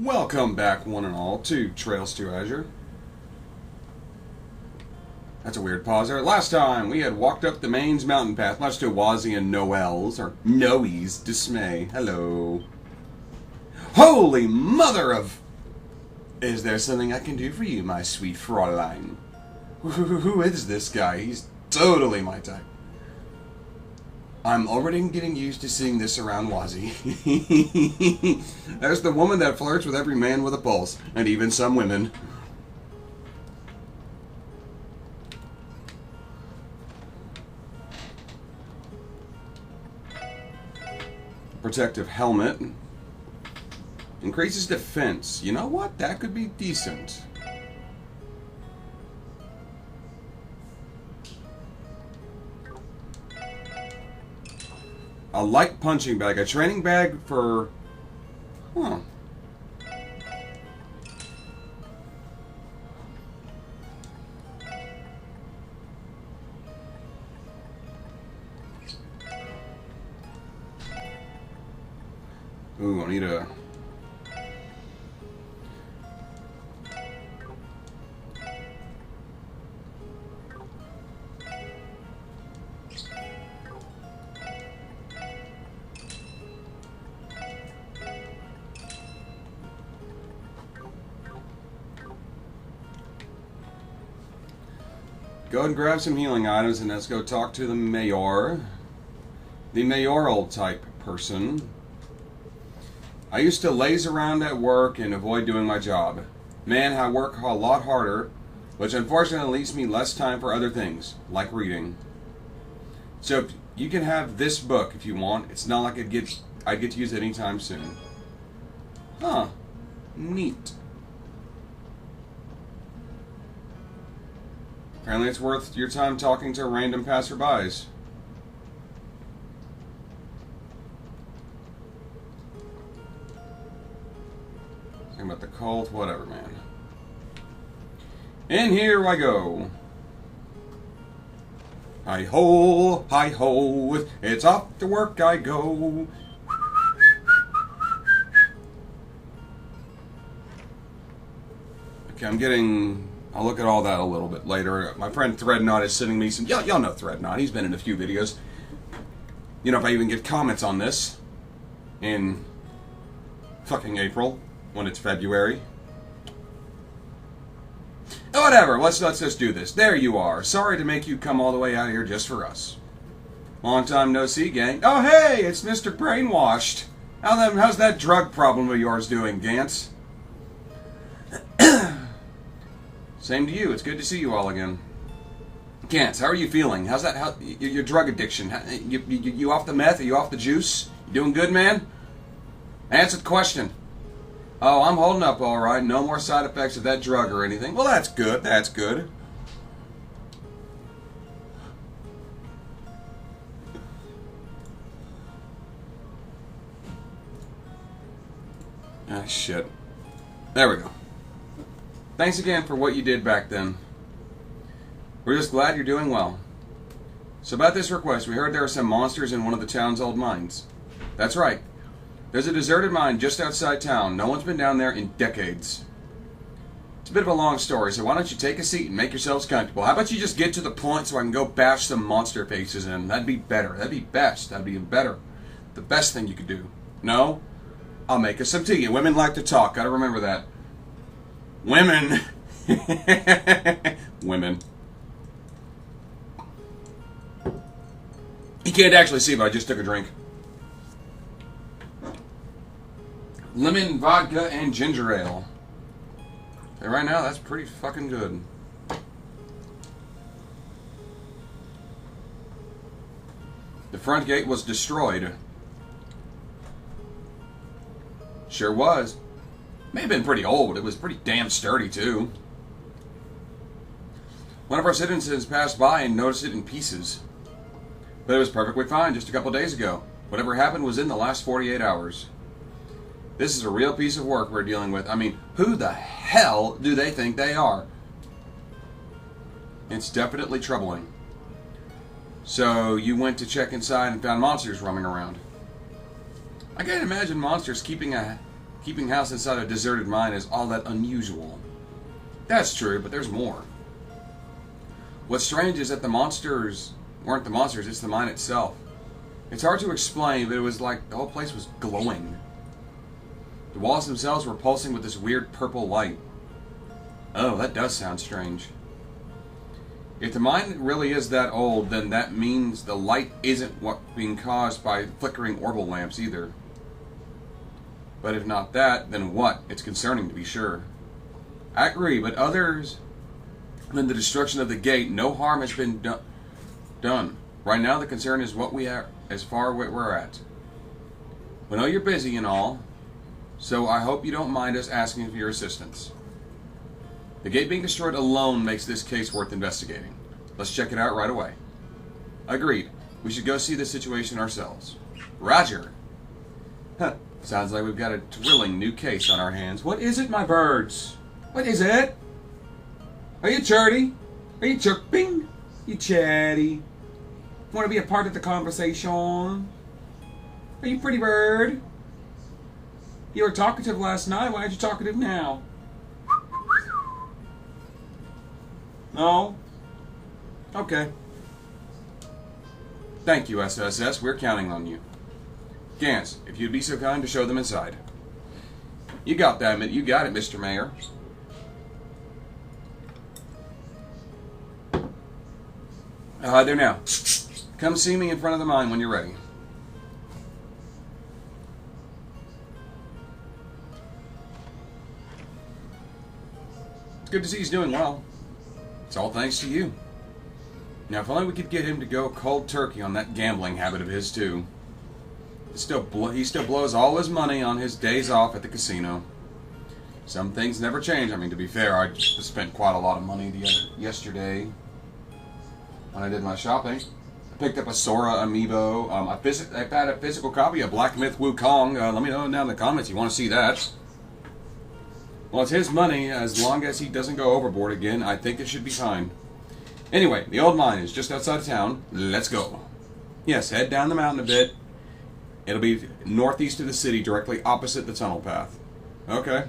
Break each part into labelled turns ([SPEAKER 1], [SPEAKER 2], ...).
[SPEAKER 1] Welcome back, one and all, to Trails to Azure. That's a weird pause there. Last time, we had walked up the Mainz mountain path, much to Wazzy and Noe's dismay. Hello. Holy mother of... Is there something I can do for you, my sweet Fräulein? Who is this guy? He's totally my type. I'm already getting used to seeing this around Wazzy. There's the woman that flirts with every man with a pulse, and even some women. Protective helmet. Increases defense. You know what? That could be decent. A light punching bag. A training bag for... Huh. Ooh, I need a... Go and grab some healing items and let's go talk to the mayor. The mayoral type person. I used to laze around at work and avoid doing my job. Man, I work a lot harder, which unfortunately leaves me less time for other things, like reading. So you can have this book if you want. It's not like I'd get to use it anytime soon. Huh. Neat. Apparently it's worth your time talking to random passerbys. Talking about the cult, whatever, man. And here I go. Hi-ho, it's off to work I go. Okay, I'm getting... I'll look at all that a little bit later. My friend TheDarkSeraph is sending me some... Y'all know TheDarkSeraph. He's been in a few videos. You know, if I even get comments on this in fucking April, when it's February. Whatever, let's just do this. There you are. Sorry to make you come all the way out here just for us. Long time no see, gang. Oh, hey, it's Mr. Brainwashed. How's that drug problem of yours doing, Gantz? Same to you. It's good to see you all again. Gantz, how are you feeling? How's that? How your drug addiction? You off the meth? Are you off the juice? You doing good, man? Answer the question. Oh, I'm holding up all right. No more side effects of that drug or anything. Well, that's good. That's good. Ah, shit. There we go. Thanks again for what you did back then. We're just glad you're doing well. So about this request, we heard there are some monsters in one of the town's old mines. That's right. There's a deserted mine just outside town. No one's been down there in decades. It's a bit of a long story, so why don't you take a seat and make yourselves comfortable? How about you just get to the point so I can go bash some monster faces in? That'd be better. That'd be best. That'd be better. The best thing you could do. No? I'll make us some tea. Women like to talk. Gotta remember that. Women. Women. You can't actually see, but I just took a drink. Lemon, vodka, and ginger ale. And right now, that's pretty fucking good. The front gate was destroyed. Sure was. May have been pretty old. It was pretty damn sturdy, too. One of our citizens passed by and noticed it in pieces. But it was perfectly fine just a couple days ago. Whatever happened was in the last 48 hours. This is a real piece of work we're dealing with. I mean, who the hell do they think they are? It's definitely troubling. So you went to check inside and found monsters roaming around. I can't imagine monsters keeping a keeping house inside a deserted mine is all that unusual. That's true, but there's more. What's strange is that the monsters weren't the monsters, it's the mine itself. It's hard to explain, but it was like the whole place was glowing. The walls themselves were pulsing with this weird purple light. Oh, that does sound strange. If the mine really is that old, then that means the light isn't what being caused by flickering orbital lamps either. But if not that, then what? It's concerning to be sure. I agree, but others than the destruction of the gate, no harm has been done. Right now the concern is what we are, as far as we're at. We know you're busy and all, so I hope you don't mind us asking for your assistance. The gate being destroyed alone makes this case worth investigating. Let's check it out right away. Agreed. We should go see the situation ourselves. Roger. Huh. Sounds like we've got a thrilling new case on our hands. What is it, my birds? What is it? Are you chatty? Are you chirping? You chatty? Want to be a part of the conversation? Are you pretty bird? You were talkative last night. Why aren't you talkative now? No? Okay. Thank you, SSS. We're counting on you. Gans, if you'd be so kind to show them inside. You got that, you got it, Mr. Mayor. Hi there now. Come see me in front of the mine when you're ready. It's good to see he's doing well. It's all thanks to you. Now, if only we could get him to go cold turkey on that gambling habit of his, too. He still blows all his money on his days off at the casino. Some things never change. I mean, to be fair, I just spent quite a lot of money yesterday when I did my shopping. I picked up a Sora amiibo. I've had a physical copy of Black Myth Wukong. Let me know down in the comments if you want to see that. Well, it's his money. As long as he doesn't go overboard again, I think it should be fine. Anyway, the old mine is just outside of town. Let's go. Yes, head down the mountain a bit. It'll be northeast of the city, directly opposite the tunnel path. Okay.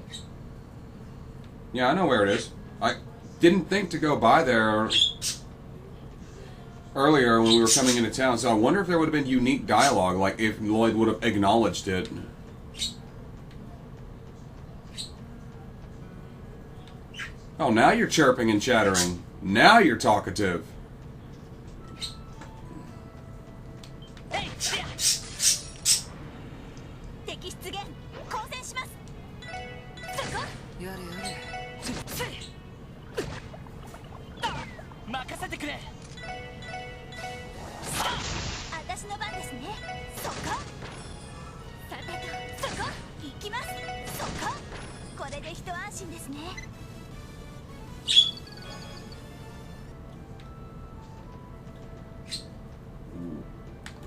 [SPEAKER 1] Yeah, I know where it is. I didn't think to go by there earlier when we were coming into town, so I wonder if there would have been unique dialogue, like if Lloyd would have acknowledged it. Oh, now you're chirping and chattering. Now you're talkative.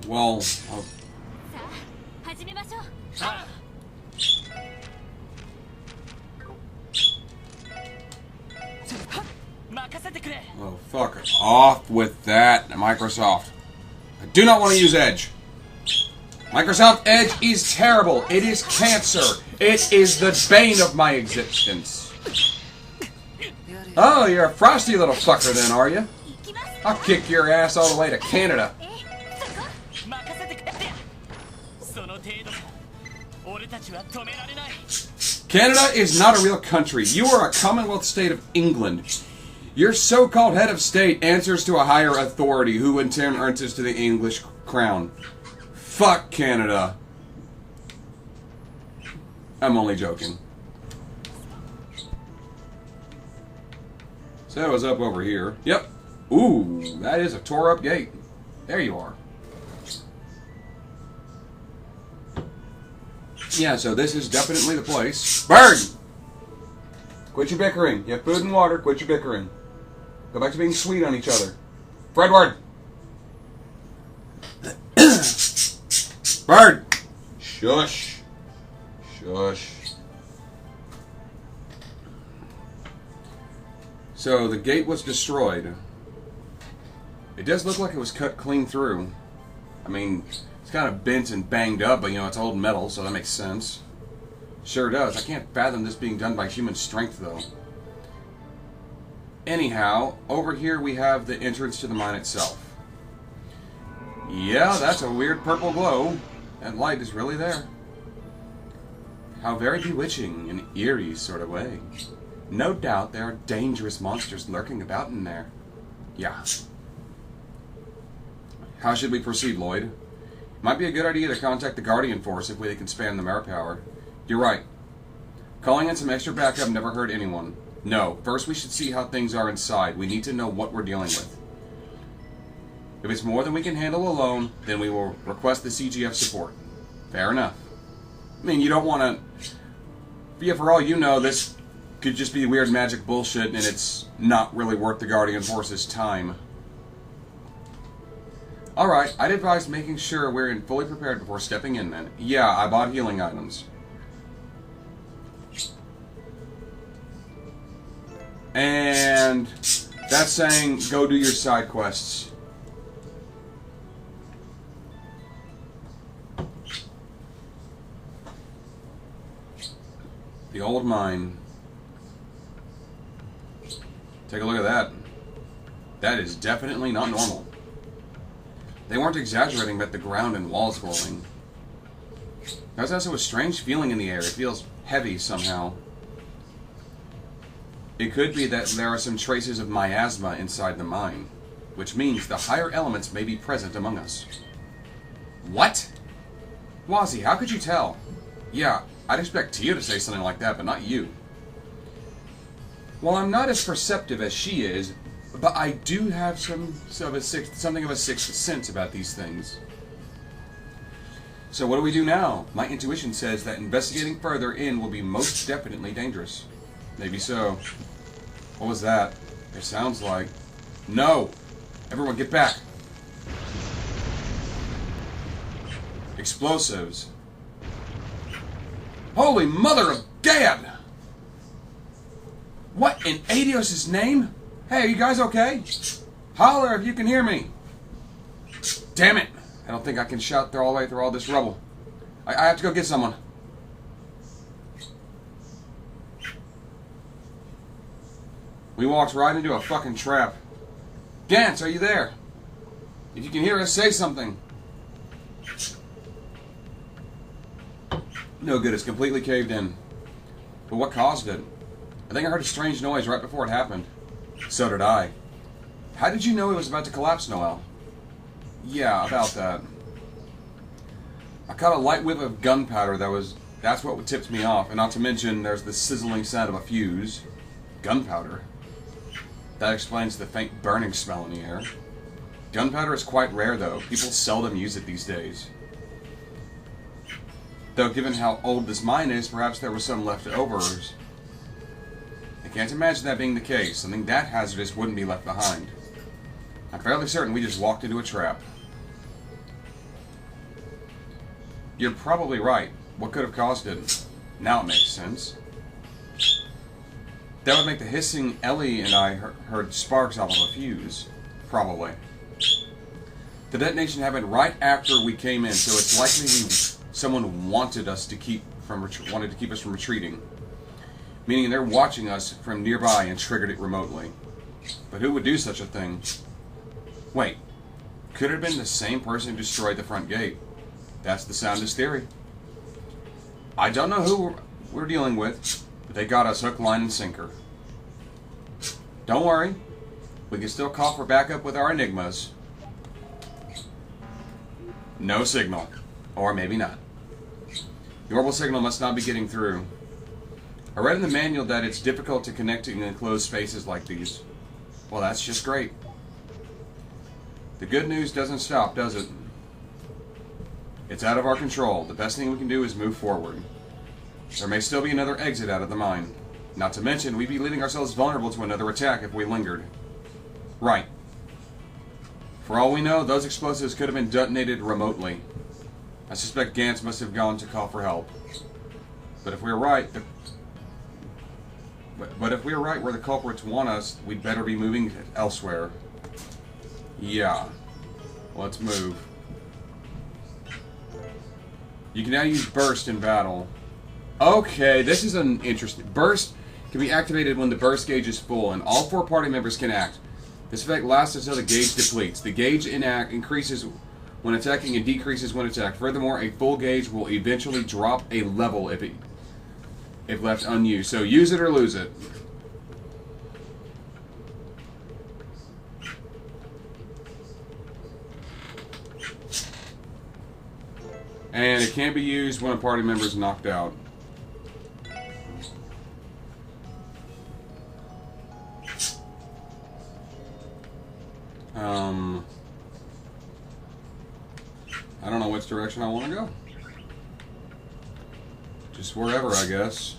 [SPEAKER 1] Well, oh, fuck off with that, Microsoft. I do not want to use Edge. Microsoft Edge is terrible. It is cancer. It is the bane of my existence. Oh, you're a frosty little fucker then, are you? I'll kick your ass all the way to Canada. Canada is not a real country. You are a Commonwealth state of England. Your so-called head of state answers to a higher authority, who in turn answers to the English crown. Fuck Canada. I'm only joking. So what's up over here? Yep. Ooh, that is a tore-up gate. There you are. Yeah, so this is definitely the place. Bird! Quit your bickering. You have food and water. Quit your bickering. Go back to being sweet on each other. Fredward! Bird! Shush. Shush. So the gate was destroyed. It does look like it was cut clean through. I mean, it's kind of bent and banged up, but you know, it's old metal, so that makes sense. Sure does. I can't fathom this being done by human strength, though. Anyhow, over here we have the entrance to the mine itself. Yeah, that's a weird purple glow. That light is really there. How very bewitching in an eerie sort of way. No doubt there are dangerous monsters lurking about in there. Yeah. How should we proceed, Lloyd? Might be a good idea to contact the Guardian Force if they can span the mare power. You're right. Calling in some extra backup never hurt anyone. No, first we should see how things are inside. We need to know what we're dealing with. If it's more than we can handle alone, then we will request the CGF support. Fair enough. I mean, you don't want to... Yeah, for all you know, this could just be weird magic bullshit, and it's not really worth the Guardian Force's time. Alright, I'd advise making sure we're fully prepared before stepping in, then. Yeah, I bought healing items. And that's saying go do your side quests. The old mine. Take a look at that. That is definitely not normal. They weren't exaggerating about the ground and walls glowing. There's also a strange feeling in the air. It feels heavy somehow. It could be that there are some traces of miasma inside the mine, which means the higher elements may be present among us. What? Wazzy, how could you tell? Yeah, I'd expect Tia to say something like that, but not you. Well, I'm not as perceptive as she is, but I do have something of a sixth sense about these things. So what do we do now? My intuition says that investigating further in will be most definitely dangerous. Maybe so. What was that? It sounds like... No! Everyone get back! Explosives. Holy mother of Gad! What in Adios' name? Hey, are you guys okay? Holler if you can hear me! Damn it! I don't think I can shout all the way through all this rubble. I have to go get someone. We walked right into a fucking trap. Gantz, are you there? If you can hear us, say something. No good, it's completely caved in. But what caused it? I think I heard a strange noise right before it happened. So did I. How did you know it was about to collapse, Noel? Yeah, about that. I caught a light whiff of gunpowder that's what tipped me off, and not to mention there's the sizzling sound of a fuse. Gunpowder. That explains the faint burning smell in the air. Gunpowder is quite rare, though. People seldom use it these days. Though, given how old this mine is, perhaps there was some leftovers. I can't imagine that being the case. Something that hazardous wouldn't be left behind. I'm fairly certain we just walked into a trap. You're probably right. What could have caused it? Now it makes sense. That would make the hissing Ellie and I heard sparks off of a fuse. Probably. The detonation happened right after we came in, so it's likely someone wanted us to wanted to keep us from retreating. Meaning they're watching us from nearby and triggered it remotely. But who would do such a thing? Wait. Could it have been the same person who destroyed the front gate? That's the soundest theory. I don't know who we're dealing with, but they got us hook, line, and sinker. Don't worry. We can still call for backup with our enigmas. No signal. Or maybe not. The orbital signal must not be getting through. I read in the manual that it's difficult to connect in enclosed spaces like these. Well, that's just great. The good news doesn't stop, does it? It's out of our control. The best thing we can do is move forward. There may still be another exit out of the mine. Not to mention, we'd be leaving ourselves vulnerable to another attack if we lingered. Right. For all we know, those explosives could have been detonated remotely. I suspect Gantz must have gone to call for help. But if we're right, if we're right where the culprits want us, we'd better be moving elsewhere. Yeah. Let's move. You can now use burst in battle. Okay, this is an interesting... Burst can be activated when the burst gauge is full, and all 4 party members can act. This effect lasts until the gauge depletes. The gauge increases when attacking and decreases when attacked. Furthermore, a full gauge will eventually drop a level if left unused. So use it or lose it. And it can't be used when a party member is knocked out. I don't know which direction I want to go. Just wherever, I guess.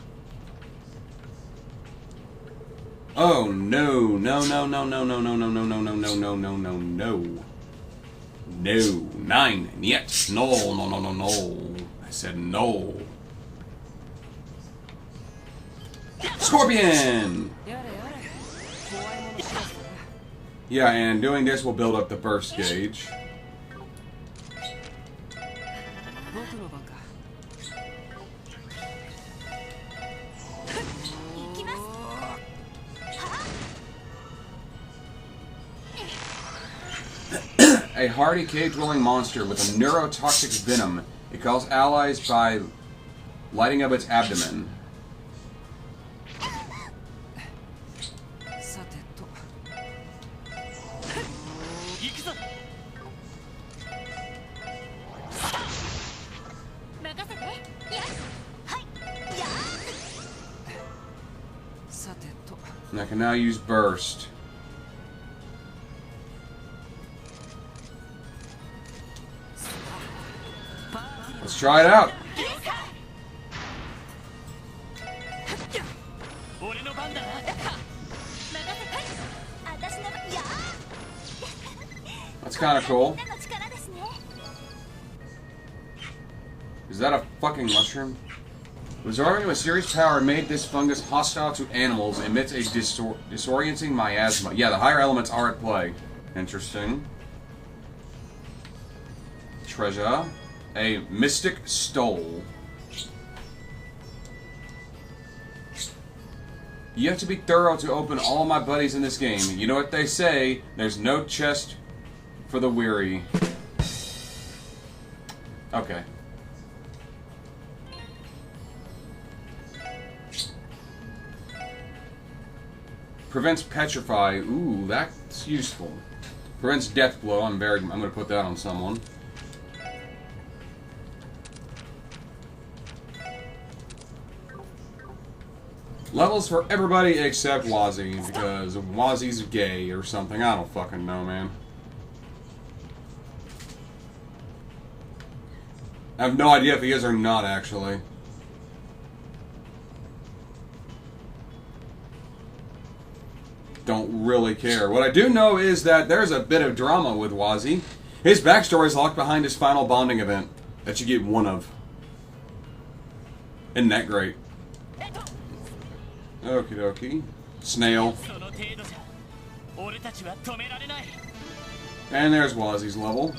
[SPEAKER 1] Oh no, no, no, no, no, no, no, no, no, no, no, no, no, no, no, no. No. 9. Yet. No, no, no, no, no. I said no. Scorpion! Yeah, and doing this will build up the burst gauge. A hardy cave-dwelling monster with a neurotoxic venom. It kills allies by lighting up its abdomen. And I can now use burst. Let's try it out. That's kind of cool. Is that a fucking mushroom? Absorbing a serious power made this fungus hostile to animals, emits a disorienting miasma. Yeah, the higher elements are at play. Interesting. Treasure. A mystic stole. You have to be thorough to open all my buddies in this game. You know what they say, there's no chest for the weary. Okay. Prevents petrify. Ooh, that's useful. Prevents death blow. I'm gonna put that on someone. Levels for everybody except Wazzy, because Wazzy's gay or something. I don't fucking know, man. I have no idea if he is or not, actually. Don't really care. What I do know is that there's a bit of drama with Wazzy. His backstory is locked behind his final bonding event that you get one of. Isn't that great? Okie dokie. Snail. And there's Wazzy's level.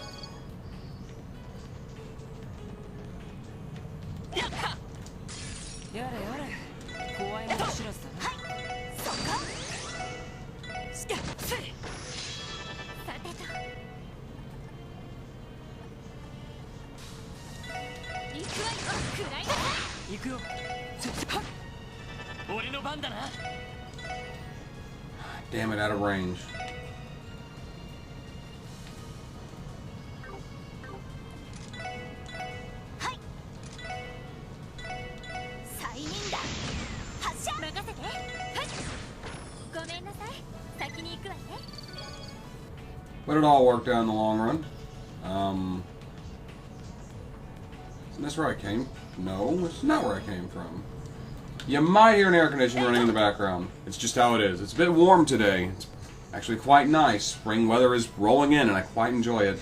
[SPEAKER 1] Damn it, out of range. But it all worked out in the long run. Isn't this where I came? No, it's not where I came from. You might hear an air conditioner running in the background. It's just how it is. It's a bit warm today. It's actually quite nice. Spring weather is rolling in, and I quite enjoy it.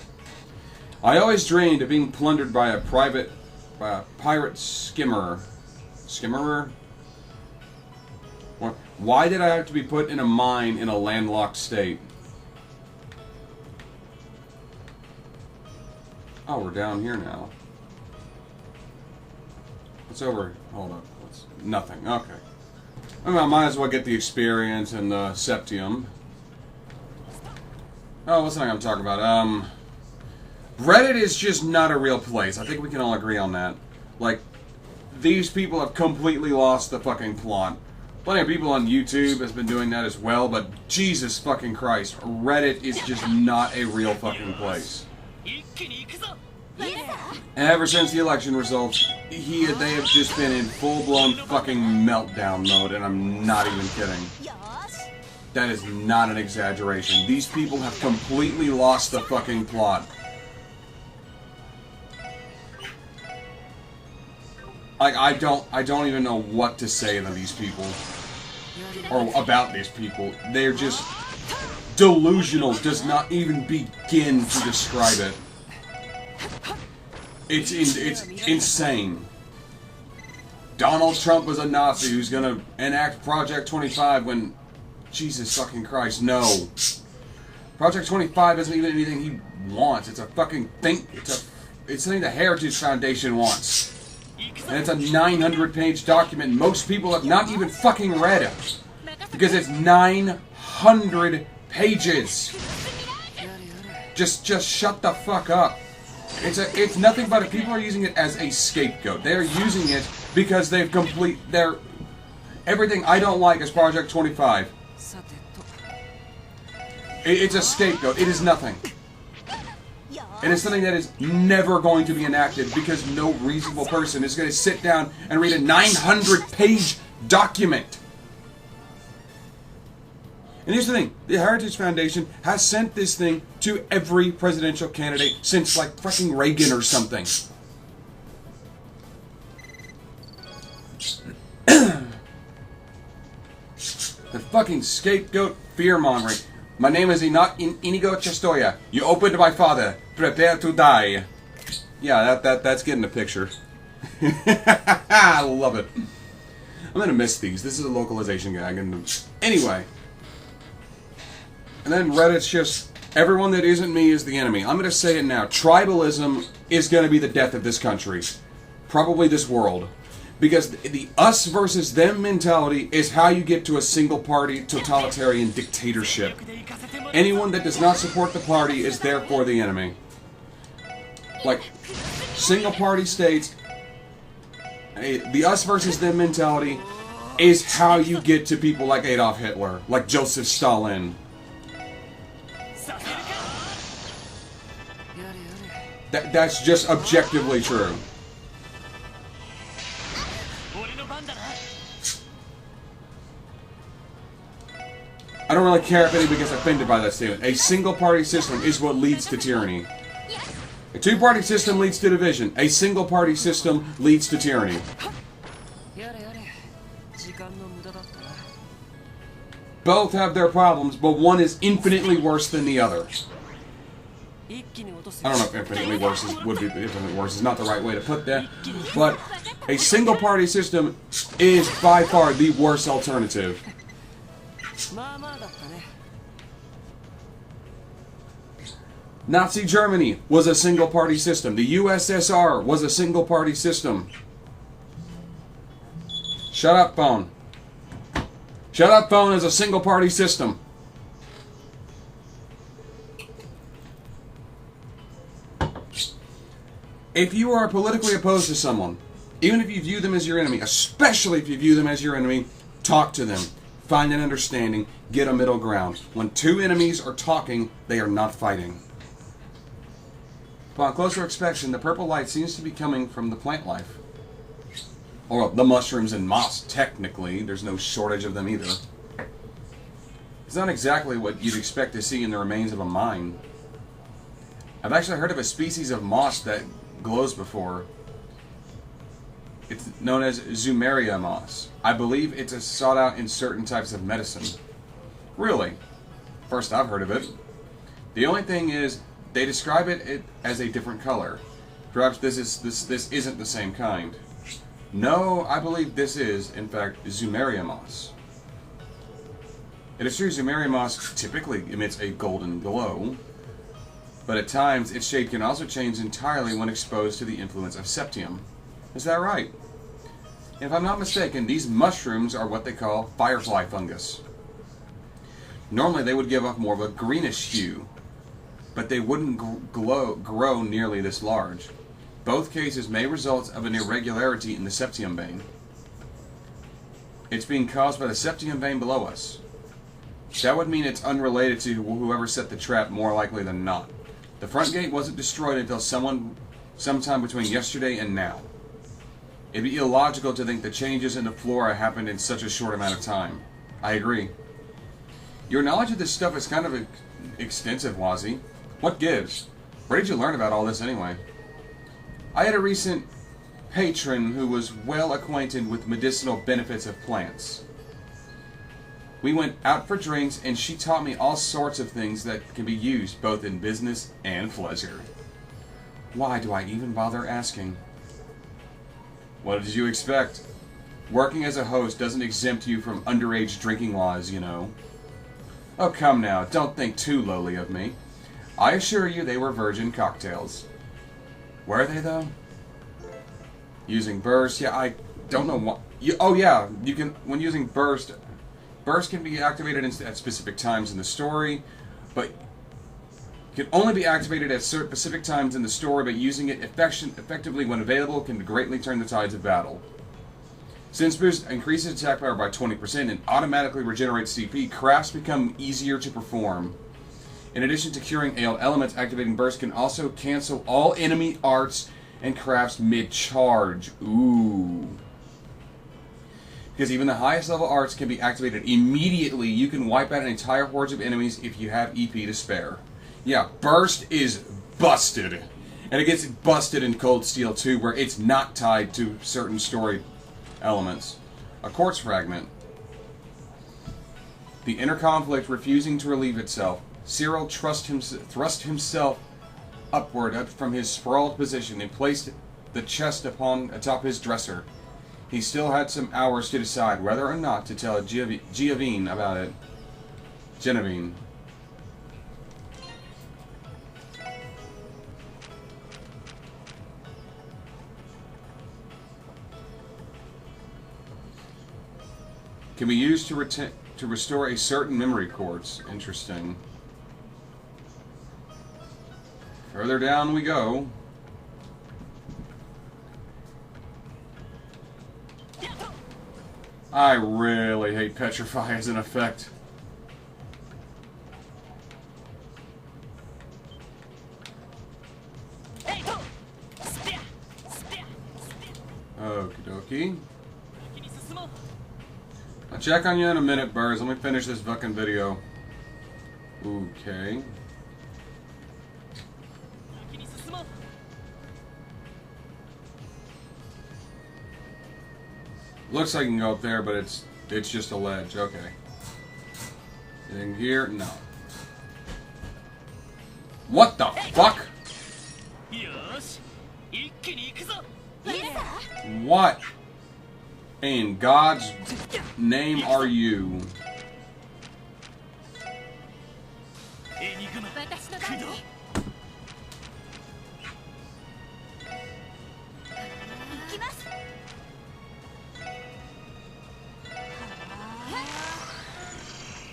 [SPEAKER 1] I always dreamed of being plundered by a pirate skimmerer. Skimmerer? Why did I have to be put in a mine in a landlocked state? Oh, we're down here now. What's over? Hold up. nothing. Okay. I mean, I might as well get the experience and the septium. Oh, what's the thing I'm talking about? Reddit is just not a real place. I think we can all agree on that. Like, these people have completely lost the fucking plot. Plenty of people on YouTube has been doing that as well, but Jesus fucking Christ, Reddit is just not a real fucking place. And ever since the election results, they have just been in full-blown fucking meltdown mode, and I'm not even kidding. That is not an exaggeration. These people have completely lost the fucking plot. Like, I don't even know what to say to these people. Or about these people. They're just delusional. Does not even begin to describe it. It's insane. Donald Trump was a Nazi who's gonna enact Project 25 when... Jesus fucking Christ, no. Project 25 isn't even anything he wants. It's a fucking thing. It's something the Heritage Foundation wants. And it's a 900-page document. Most people have not even fucking read it. Because it's 900 pages. Just shut the fuck up. It's nothing but people are using it as a scapegoat. They're using it because they've everything I don't like is Project 25. It's a scapegoat. It is nothing. It is something that is never going to be enacted because no reasonable person is going to sit down and read a 900-page document. And here's the thing. The Heritage Foundation has sent this thing to every presidential candidate since, like, fucking Reagan or something. The fucking scapegoat fear-mongering. My name is Inigo Chestoya. You opened my father. Prepare to die. Yeah, that's getting a picture. I love it. I'm gonna miss these. This is a localization gag. Anyway. And then Reddit's just, everyone that isn't me is the enemy. I'm gonna say it now. Tribalism is gonna be the death of this country. Probably this world. Because the us versus them mentality is how you get to a single-party totalitarian dictatorship. Anyone that does not support the party is therefore the enemy. Like, single-party states, the us versus them mentality is how you get to people like Adolf Hitler, like Joseph Stalin. That's just objectively true. I don't really care if anybody gets offended by that statement. A single-party system is what leads to tyranny. A two-party system leads to division. A single-party system leads to tyranny. Both have their problems, but one is infinitely worse than the other. I don't know if infinitely worse would be infinitely worse is not the right way to put that, but a single-party system is by far the worst alternative. Nazi Germany was a single-party system. The USSR was a single-party system. Shut up, phone. Shut up, phone is a single-party system. If you are politically opposed to someone, even if you view them as your enemy, especially if you view them as your enemy, talk to them. Find an understanding. Get a middle ground. When two enemies are talking, they are not fighting. Upon closer inspection, the purple light seems to be coming from the plant life. Or the mushrooms and moss, technically. There's no shortage of them either. It's not exactly what you'd expect to see in the remains of a mine. I've actually heard of a species of moss that glows before. It's known as Zumeria moss. I believe it's sought out in certain types of medicine. Really? First I've heard of it. The only thing is, they describe it as a different color. Perhaps this isn't the same kind. No, I believe this is, in fact, Zumeria moss. It is true Zumeria moss typically emits a golden glow, but at times its shade can also change entirely when exposed to the influence of septium. Is that right? If I'm not mistaken, these mushrooms are what they call firefly fungus. Normally they would give off more of a greenish hue, but they wouldn't grow nearly this large. Both cases may result of an irregularity in the septium vein. It's being caused by the septium vein below us. That would mean it's unrelated to whoever set the trap, more likely than not. The front gate wasn't destroyed until sometime between yesterday and now. It'd be illogical to think the changes in the flora happened in such a short amount of time. I agree. Your knowledge of this stuff is kind of extensive, Wazzy. What gives? Where did you learn about all this anyway? I had a recent patron who was well acquainted with medicinal benefits of plants. We went out for drinks and she taught me all sorts of things that can be used both in business and pleasure. Why do I even bother asking? What did you expect? Working as a host doesn't exempt you from underage drinking laws, you know. Oh, come now, don't think too lowly of me. I assure you they were virgin cocktails. Were they, though? Using burst? Yeah, I don't know what... oh, yeah, you can... When using burst... Burst can be activated at specific times in the story, but... can only be activated at specific times in the story, but using it effectively when available can greatly turn the tides of battle. Since Boost increases attack power by 20% and automatically regenerates CP, crafts become easier to perform. In addition to curing elements, activating Burst can also cancel all enemy arts and crafts mid-charge. Ooh. Because even the highest level arts can be activated immediately. You can wipe out an entire horde of enemies if you have EP to spare. Yeah, Burst is busted. And it gets busted in Cold Steel too, where it's not tied to certain story elements. A quartz fragment. The inner conflict refusing to relieve itself. Cyril thrust himself upward up from his sprawled position and placed the chest atop his dresser. He still had some hours to decide whether or not to tell Genevieve about it. Genevieve. Can be used to restore a certain memory quartz. Interesting. Further down we go. I really hate Petrify as an effect. Okie dokie. I'll check on you in a minute, Birds. Let me finish this fucking video. Okay. Looks like you can go up there, but it's just a ledge. Okay. Anything here? No. What the fuck? What in God's name are you?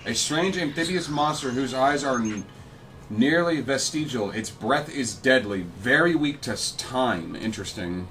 [SPEAKER 1] A strange amphibious monster whose eyes are nearly vestigial. Its breath is deadly. Very weak to time. Interesting.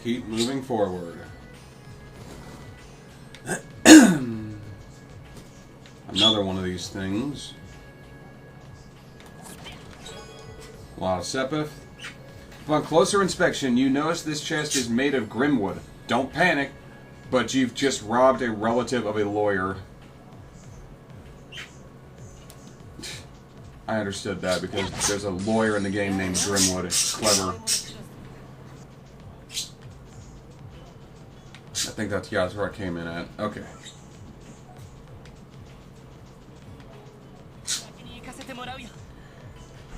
[SPEAKER 1] Keep moving forward. Another one of these things. Wow, Sepith. Upon closer inspection, you notice this chest is made of grimwood. Don't panic, but you've just robbed a relative of a lawyer. I understood that because there's a lawyer in the game named Grimwood. It's clever. I think that's, yeah, that's where I came in at. Okay.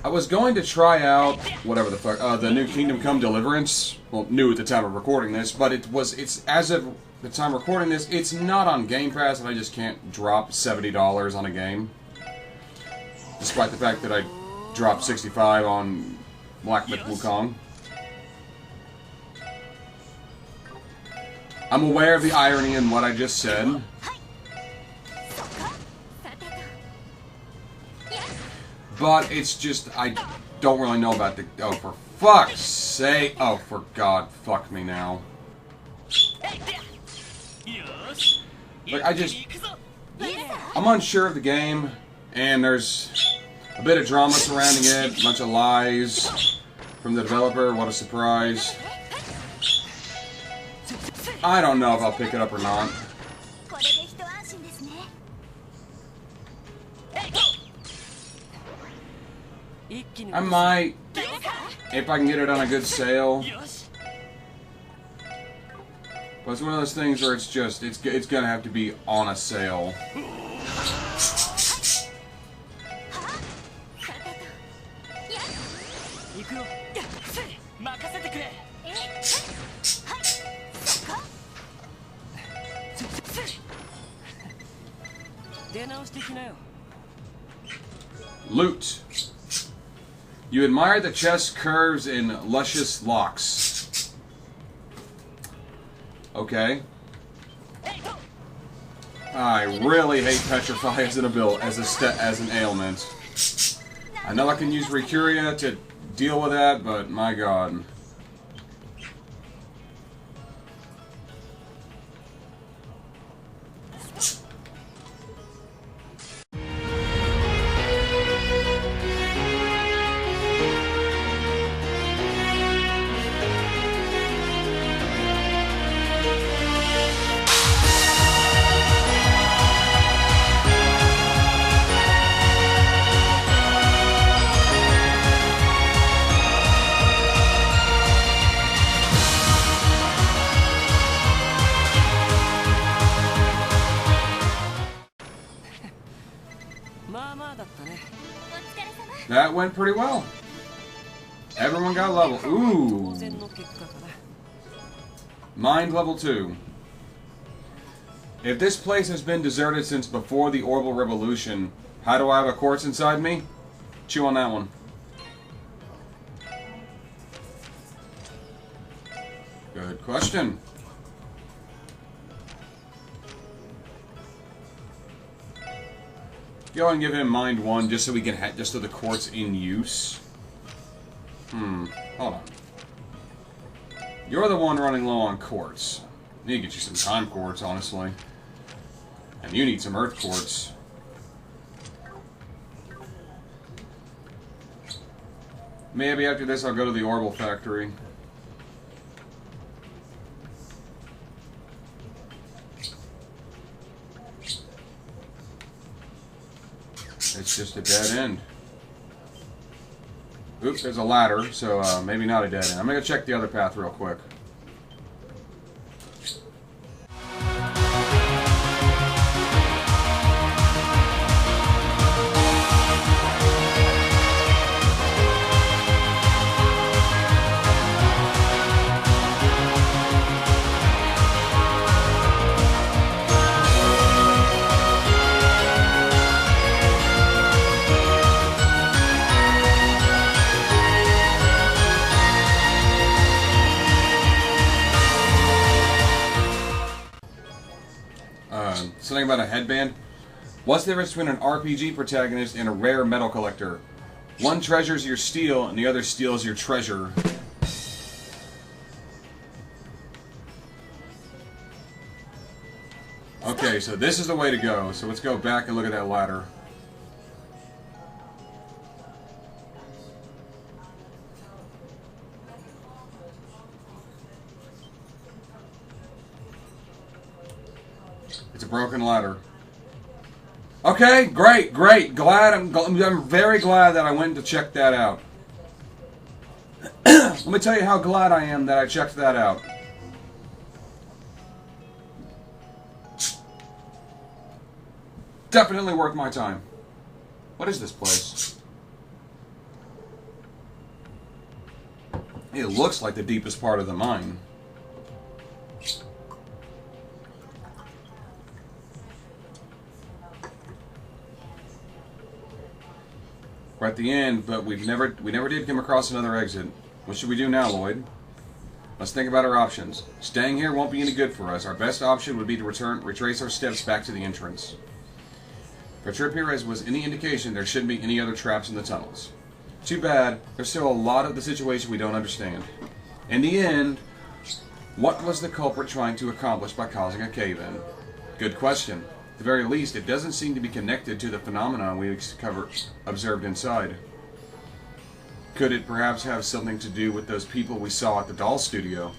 [SPEAKER 1] I was going to try out whatever the fuck the new Kingdom Come Deliverance. Well, new at the time of recording this, but it's as of the time of recording this, it's not on Game Pass, and I just can't drop $70 on a game, despite the fact that I dropped $65 on Black Myth Wukong. I'm aware of the irony in what I just said. But it's just, I don't really know about the... Oh, for fuck's sake. Oh, for God, fuck me now. Like, I'm unsure of the game, and there's a bit of drama surrounding it, a bunch of lies from the developer. What a surprise. I don't know if I'll pick it up or not. I might, if I can get it on a good sale. But it's one of those things where it's just, it's gonna have to be on a sale. Loot. You admire the chest curves in luscious locks. Okay. I really hate Petrify as an ailment. I know I can use Recuria to deal with that, but my God. That went pretty well. Everyone got level. Ooh. Mind level 2. If this place has been deserted since before the Orbital Revolution, how do I have a quartz inside me? Chew on that one. Good question. Go and give him mind 1 just so we can just so the quartz in use. Hold on. You're the one running low on quartz. I need to get you some time quartz, honestly. And you need some earth quartz. Maybe after this I'll go to the Orbital Factory. It's just a dead end. Oops, there's a ladder, so maybe not a dead end. I'm going to check the other path real quick. Something about a headband. What's the difference between an RPG protagonist and a rare metal collector? One treasures your steel and the other steals your treasure. Okay, so this is the way to go. So let's go back and look at that ladder. It's a broken ladder. Okay, great. I'm very glad that I went to check that out. Let me tell you how glad I am that I checked that out. definitely worth my time. What is this place? It looks like the deepest part of the mine. We're at the end, but we never did come across another exit. What should we do now, Lloyd? Let's think about our options. Staying here won't be any good for us. Our best option would be to retrace our steps back to the entrance. If our trip here was any indication, there shouldn't be any other traps in the tunnels. Too bad. There's still a lot of the situation we don't understand. In the end, what was the culprit trying to accomplish by causing a cave-in? Good question. At the very least, it doesn't seem to be connected to the phenomenon we observed inside. Could it perhaps have something to do with those people we saw at the doll studio?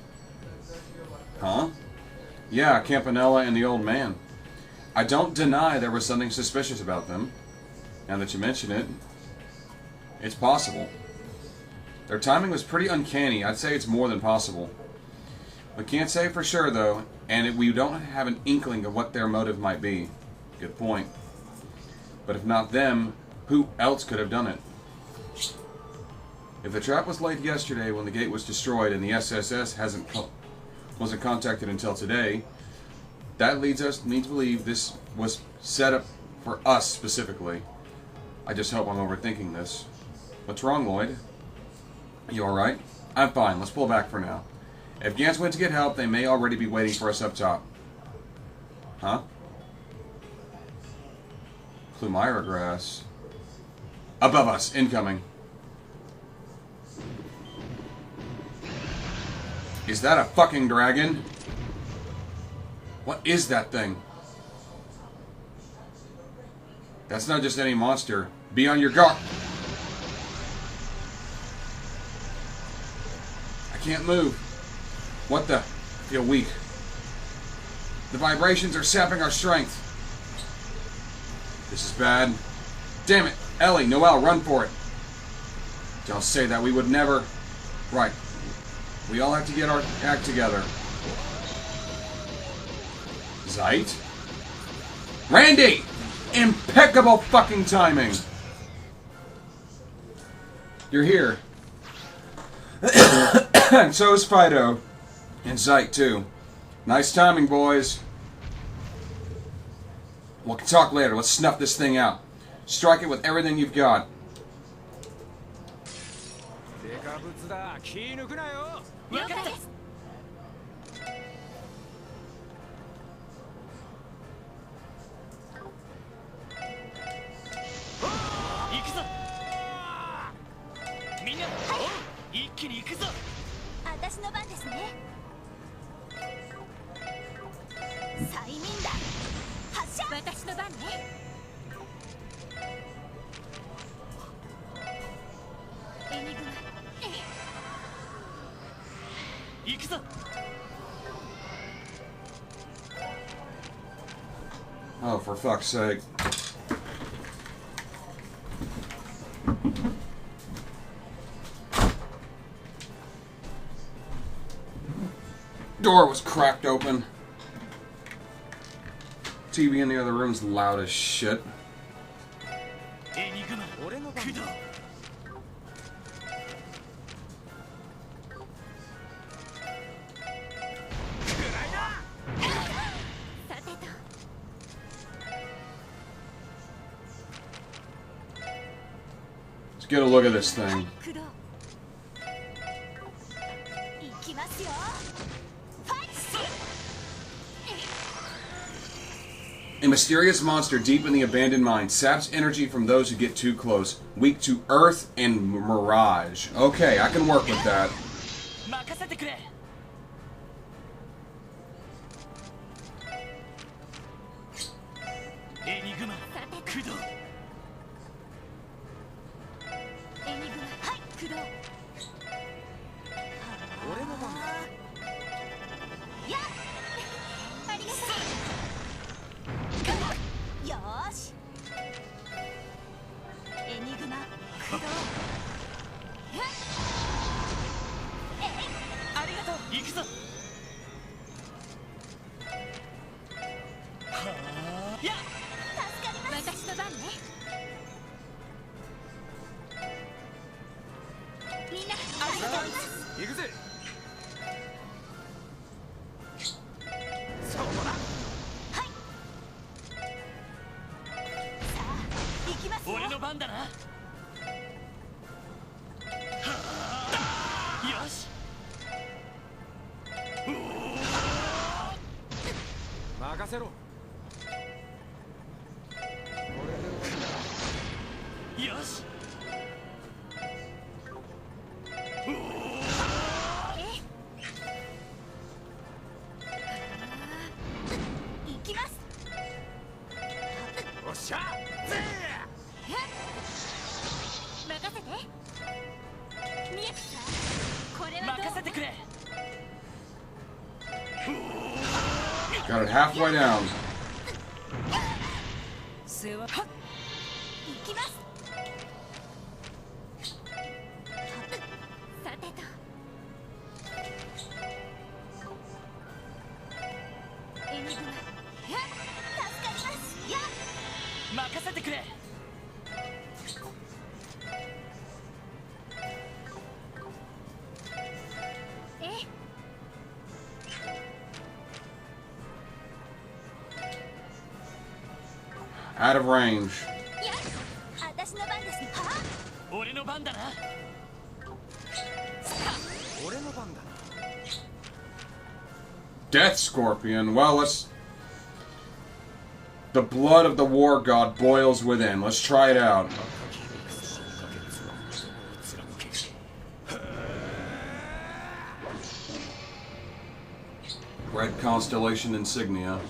[SPEAKER 1] Huh? Yeah, Campanella and the old man. I don't deny there was something suspicious about them. Now that you mention it, it's possible. Their timing was pretty uncanny. I'd say it's more than possible. We can't say for sure, though, and we don't have an inkling of what their motive might be. Good point. But if not them, who else could have done it? If the trap was laid yesterday when the gate was destroyed and the SSS wasn't contacted until today, that leads me to believe this was set up for us specifically. I just hope I'm overthinking this. What's wrong, Lloyd? You alright? I'm fine. Let's pull back for now. If Gantz went to get help, they may already be waiting for us up top. Huh? Plumira grass. Above us. Incoming. Is that a fucking dragon? What is that thing? That's not just any monster. Be on your guard. I can't move. What the? I feel weak. The vibrations are sapping our strength. This is bad. Damn it. Ellie, Noelle, run for it. Don't say that. We would never... Right. We all have to get our act together. Zeit? Randy! Impeccable fucking timing! You're here. And so is Fido. And Zeit, too. Nice timing, boys. We can talk later. Let's snuff this thing out. Strike it with everything you've got. Oh, for fuck's sake. Door was cracked open. TV in the other room's loud as shit. Let's get a look at this thing. A mysterious monster deep in the abandoned mine saps energy from those who get too close. Weak to earth and mirage. Okay, I can work with that.
[SPEAKER 2] 番だな。よし。任せろ。よし。行きます。おっしゃ。任せて。見えた。これは任せてくれ。
[SPEAKER 1] Got it halfway down.
[SPEAKER 2] 行きます。さてと。エニグマ。助かります。や。任せてくれ。
[SPEAKER 1] Out of range.
[SPEAKER 2] 私の番ですね。俺の番だな。俺の番だな。
[SPEAKER 1] Death Scorpion. Well, let's... The blood of the war god boils within. Let's try it out. Red Constellation Insignia.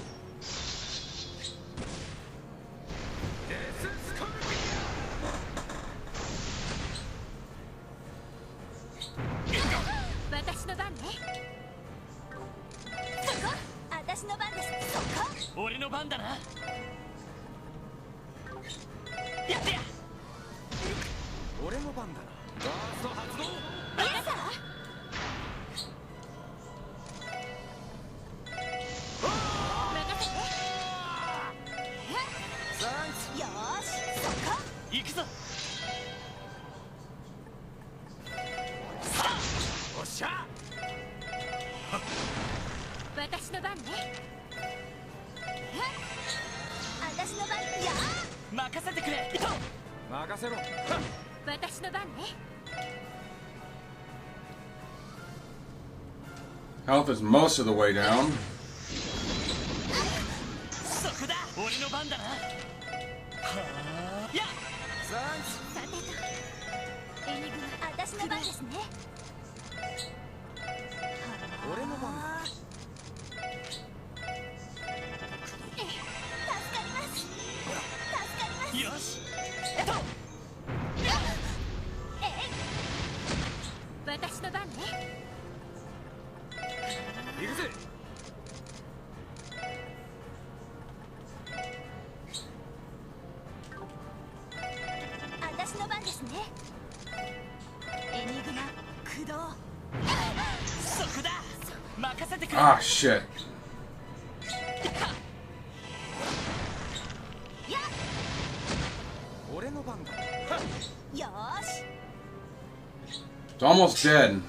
[SPEAKER 1] Health is most of the way down. Ah, shit. It's almost dead.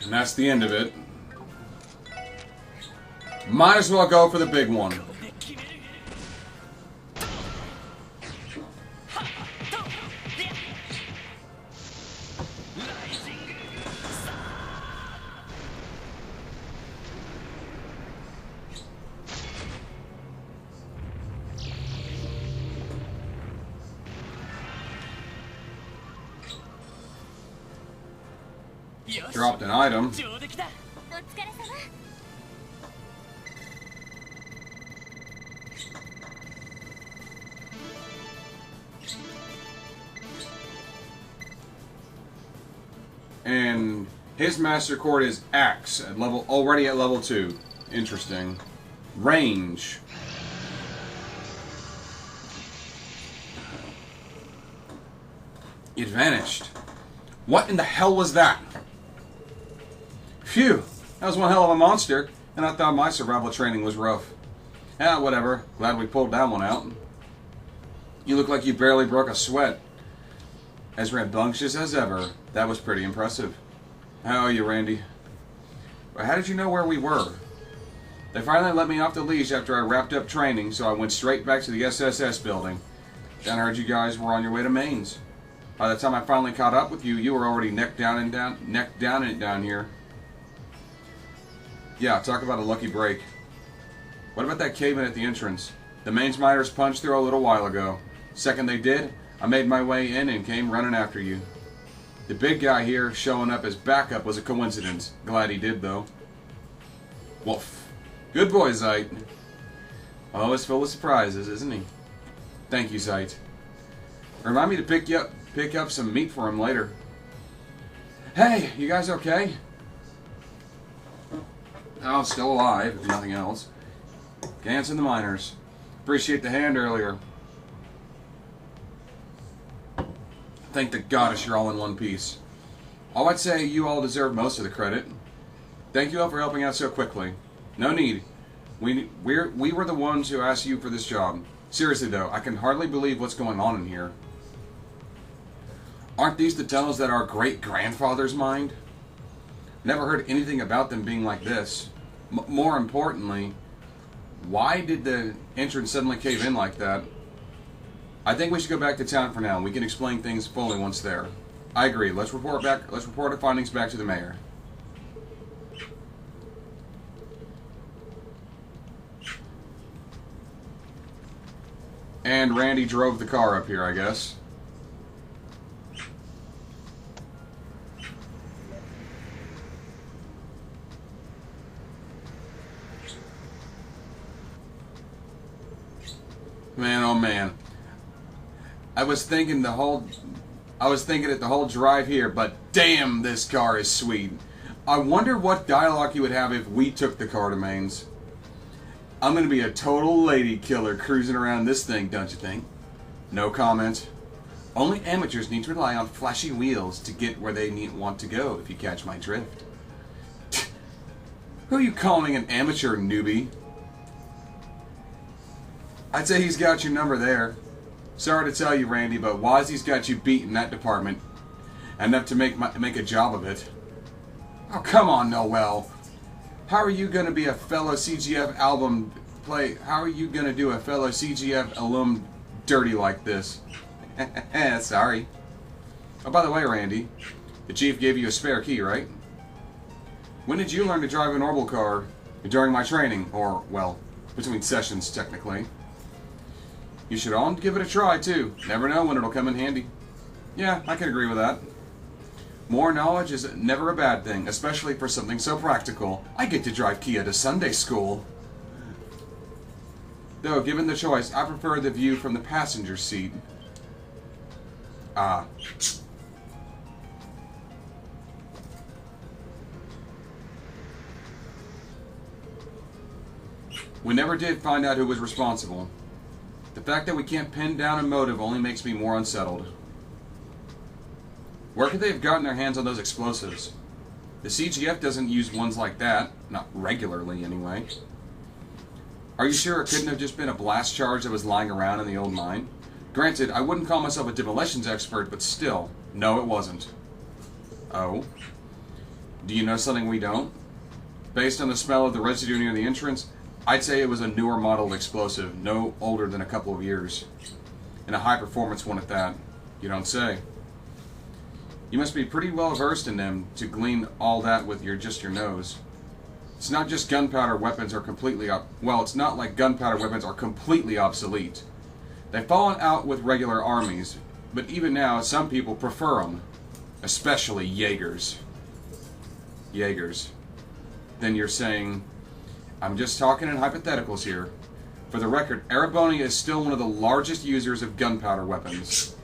[SPEAKER 1] And that's the end of it. Might as well go for the big one. Dropped an item. And his master chord is Axe at already at level 2. Interesting. Range. It vanished. What in the hell was that? Phew, that was one hell of a monster, and I thought my survival training was rough. Ah, whatever. Glad we pulled that one out. You look like you barely broke a sweat. As rambunctious as ever. That was pretty impressive. How are you, Randy? How did you know where we were? They finally let me off the leash after I wrapped up training, so I went straight back to the SSS building. Then I heard you guys were on your way to Mainz. By the time I finally caught up with you, you were already neck down in it down here. Yeah, talk about a lucky break. What about that cave-in at the entrance? The Mainz miners punched through a little while ago. Second they did, I made my way in and came running after you. The big guy here showing up as backup was a coincidence. Glad he did, though. Wolf. Good boy, Zeit. Always full of surprises, isn't he? Thank you, Zeit. Remind me to pick up some meat for him later. Hey, you guys okay? Oh, I'm still alive, if nothing else. Gantz and the miners. Appreciate the hand earlier. Thank the goddess you're all in one piece. Oh, I'd say you all deserve most of the credit. Thank you all for helping out so quickly. No need. We were the ones who asked you for this job. Seriously though, I can hardly believe what's going on in here. Aren't these the tunnels that our great-grandfathers mined? Never heard anything about them being like this. More importantly, why did the entrance suddenly cave in like that? I think we should go back to town for now. We can explain things fully once there. I agree. Let's report our findings back to the mayor. And Randy drove the car up here, I guess. Man, oh man. I was thinking it the whole drive here, but damn, this car is sweet. I wonder what dialogue you would have if we took the car to Mainz. I'm gonna be a total lady killer cruising around this thing, don't you think? No comment. Only amateurs need to rely on flashy wheels to get where they want to go, if you catch my drift. Who are you calling an amateur, newbie? I'd say he's got your number there. Sorry to tell you, Randy, but Wazzy's got you beat in that department. Enough to make a job of it. Oh, come on, Noel. How are you going to be a fellow CGF How are you going to do a fellow CGF alum dirty like this? Sorry. Oh, by the way, Randy, the chief gave you a spare key, right? When did you learn to drive an orbital car? During my training, or, well, between sessions, technically. You should all give it a try, too. Never know when it'll come in handy. Yeah, I can agree with that. More knowledge is never a bad thing, especially for something so practical. I get to drive Kia to Sunday school. Though, given the choice, I prefer the view from the passenger seat. Ah. We never did find out who was responsible. The fact that we can't pin down a motive only makes me more unsettled. Where could they have gotten their hands on those explosives? The CGF doesn't use ones like that. Not regularly, anyway. Are you sure it couldn't have just been a blast charge that was lying around in the old mine? Granted, I wouldn't call myself a demolitions expert, but still, no, it wasn't. Oh? Do you know something we don't? Based on the smell of the residue near the entrance, I'd say it was a newer model explosive, no older than a couple of years. And a high-performance one at that. You don't say. You must be pretty well versed in them to glean all that with just your nose. It's not just gunpowder weapons are completely it's not like gunpowder weapons are completely obsolete. They've fallen out with regular armies, but even now some people prefer them, especially Jaegers. Jaegers. Then you're saying, I'm just talking in hypotheticals here. For the record, Arabonia is still one of the largest users of gunpowder weapons.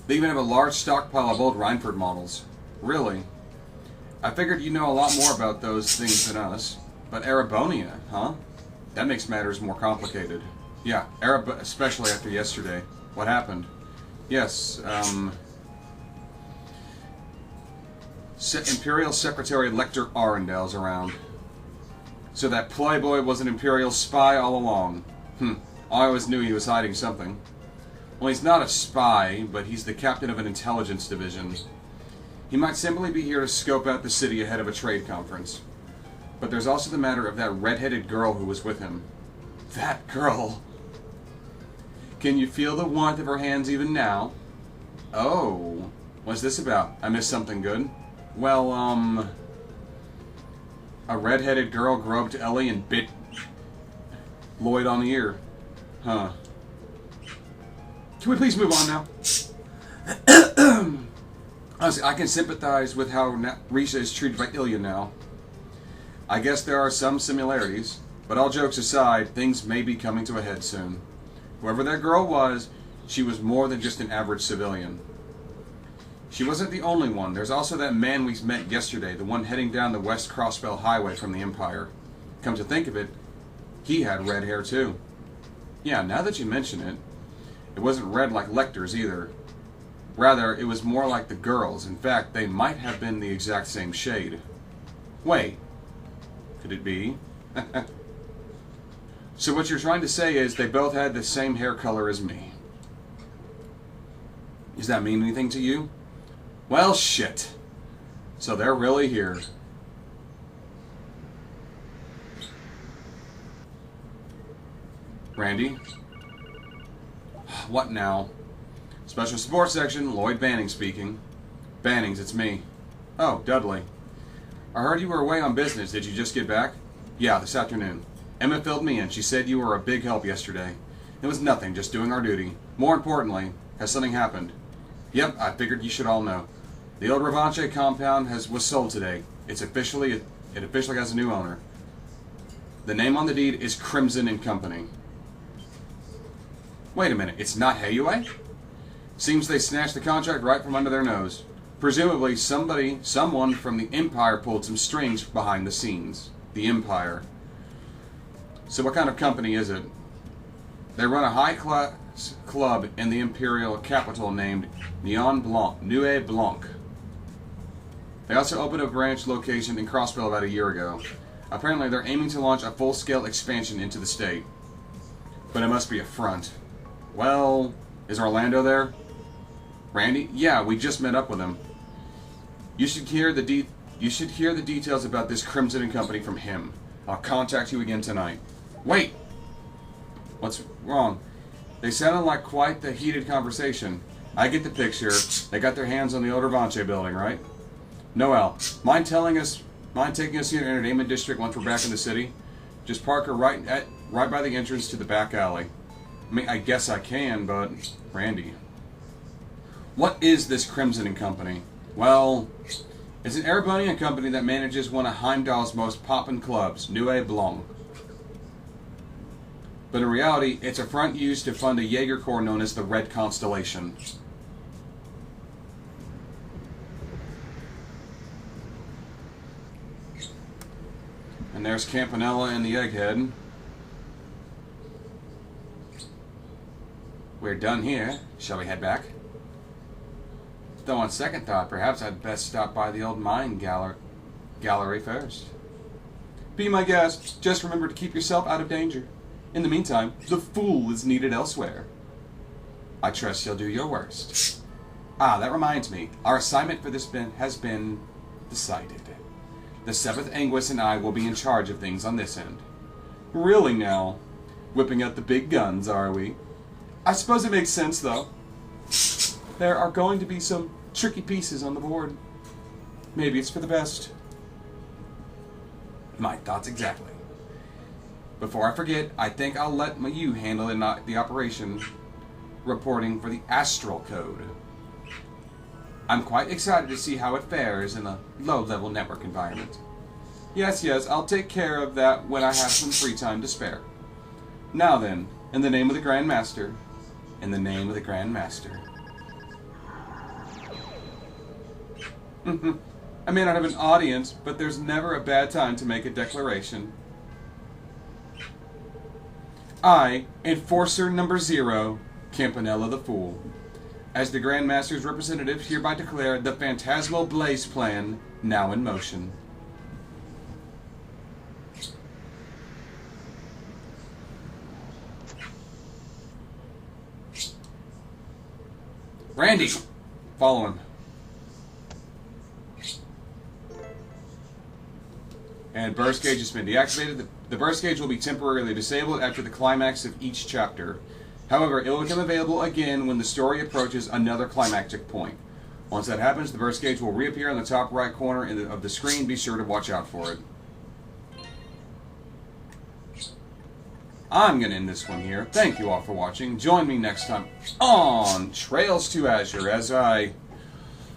[SPEAKER 1] They even have a large stockpile of old Reinford models. Really? I figured you know a lot more about those things than us. But Arabonia, huh? That makes matters more complicated. Yeah, especially after yesterday. What happened? Yes, Imperial Secretary Lecter Arundel's around. So that playboy was an Imperial spy all along. I always knew he was hiding something. Well, he's not a spy, but he's the captain of an intelligence division. He might simply be here to scope out the city ahead of a trade conference. But there's also the matter of that red-headed girl who was with him. That girl! Can you feel the warmth of her hands even now? Oh, what's this about? I missed something good? Well, a red-headed girl grubbed Ellie and bit Lloyd on the ear. Huh. Can we please move on now? Honestly, I can sympathize with how Risha is treated by Ilya now. I guess there are some similarities, but all jokes aside, things may be coming to a head soon. Whoever that girl was, she was more than just an average civilian. She wasn't the only one. There's also that man we met yesterday, the one heading down the West Crossbell Highway from the Empire. Come to think of it, he had red hair too. Yeah, now that you mention it, it wasn't red like Lecter's either. Rather, it was more like the girl's. In fact, they might have been the exact same shade. Wait, could it be? So what you're trying to say is they both had the same hair color as me. Does that mean anything to you? Well, shit. So they're really here. Randy? What now? Special Support Section, Lloyd Banning speaking. Bannings, it's me. Oh, Dudley. I heard you were away on business. Did you just get back? Yeah, this afternoon. Emma filled me in. She said you were a big help yesterday. It was nothing, just doing our duty. More importantly, has something happened? Yep, I figured you should all know. The old Revanche compound was sold today. It officially has a new owner. The name on the deed is Crimson and Company. Wait a minute, it's not Hayue? Seems they snatched the contract right from under their nose. Presumably someone from the Empire pulled some strings behind the scenes. The Empire. So what kind of company is it? They run a high-class club in the Imperial capital named Nuit Blanc. They also opened a branch location in Crossbell about a year ago. Apparently they're aiming to launch a full-scale expansion into the state. But it must be a front. Well, is Orlando there? Randy? Yeah, we just met up with him. You should hear the details about this Crimson and Company from him. I'll contact you again tonight. Wait! What's wrong? They sounded like quite the heated conversation. I get the picture. They got their hands on the old Revanche building, right? Noel, mind taking us to your entertainment district once we're back in the city? Just park her right by the entrance to the back alley. I mean, I guess I can, but Randy. What is this Crimson and Company? Well, it's an Erebonian company that manages one of Heimdall's most poppin' clubs, Nuit Blanc. But in reality, it's a front used to fund a Jaeger Corps known as the Red Constellation. And there's Campanella and the Egghead. We're done here. Shall we head back? Though on second thought, perhaps I'd best stop by the old mine gallery first. Be my guest. Just remember to keep yourself out of danger. In the meantime, the fool is needed elsewhere. I trust you'll do your worst. Ah, that reminds me. Our assignment for this has been decided. The 7th Anguis and I will be in charge of things on this end. Really now? Whipping out the big guns, are we? I suppose it makes sense, though. There are going to be some tricky pieces on the board. Maybe it's for the best. My thoughts exactly. Before I forget, I think I'll let you handle the operation reporting for the Astral Code. I'm quite excited to see how it fares in a low-level network environment. Yes, I'll take care of that when I have some free time to spare. Now then, in the name of the Grand Master. In the name of the Grand Master. I may not have an audience, but there's never a bad time to make a declaration. I, Enforcer Number 0, Campanella the Fool, As the Grandmaster's representative, hereby declare the Phantasmal Blaze Plan now in motion. Randy, follow him. And burst gauge has been deactivated. The burst gauge will be temporarily disabled after the climax of each chapter. However, it will become available again when the story approaches another climactic point. Once that happens, the burst gauge will reappear in the top right corner of the screen. Be sure to watch out for it. I'm going to end this one here. Thank you all for watching. Join me next time on Trails to Azure as I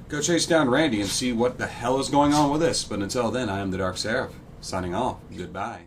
[SPEAKER 1] go chase down Randy and see what the hell is going on with this. But until then, I am the Dark Seraph, signing off. Goodbye.